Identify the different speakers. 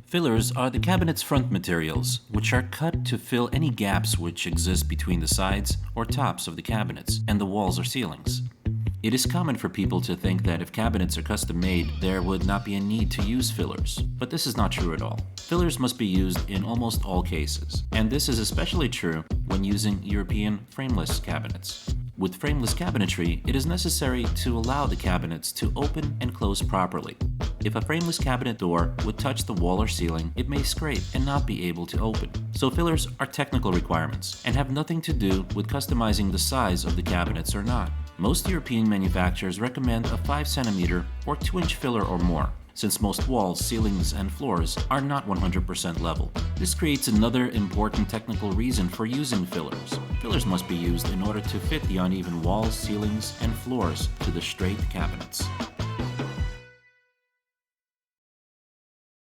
Speaker 1: Fillers are the cabinet's front materials, which are cut to fill any gaps which exist between the sides or tops of the cabinets and the walls or ceilings. It is common for people to think that if cabinets are custom made, there would not be a need to use fillers, but this is not true at all. Fillers must be used in almost all cases, and this is especially true when using European frameless cabinets. With frameless cabinetry, it is necessary to allow the cabinets to open and close properly. If a frameless cabinet door would touch the wall or ceiling, it may scrape and not be able to open. So fillers are technical requirements and have nothing to do with customizing the size of the cabinets or not. Most European manufacturers recommend a 5 cm or 2-inch filler or more, since most walls, ceilings, and floors are not 100% level. This creates another important technical reason for using fillers. Fillers must be used in order to fit the uneven walls, ceilings, and floors to the straight cabinets.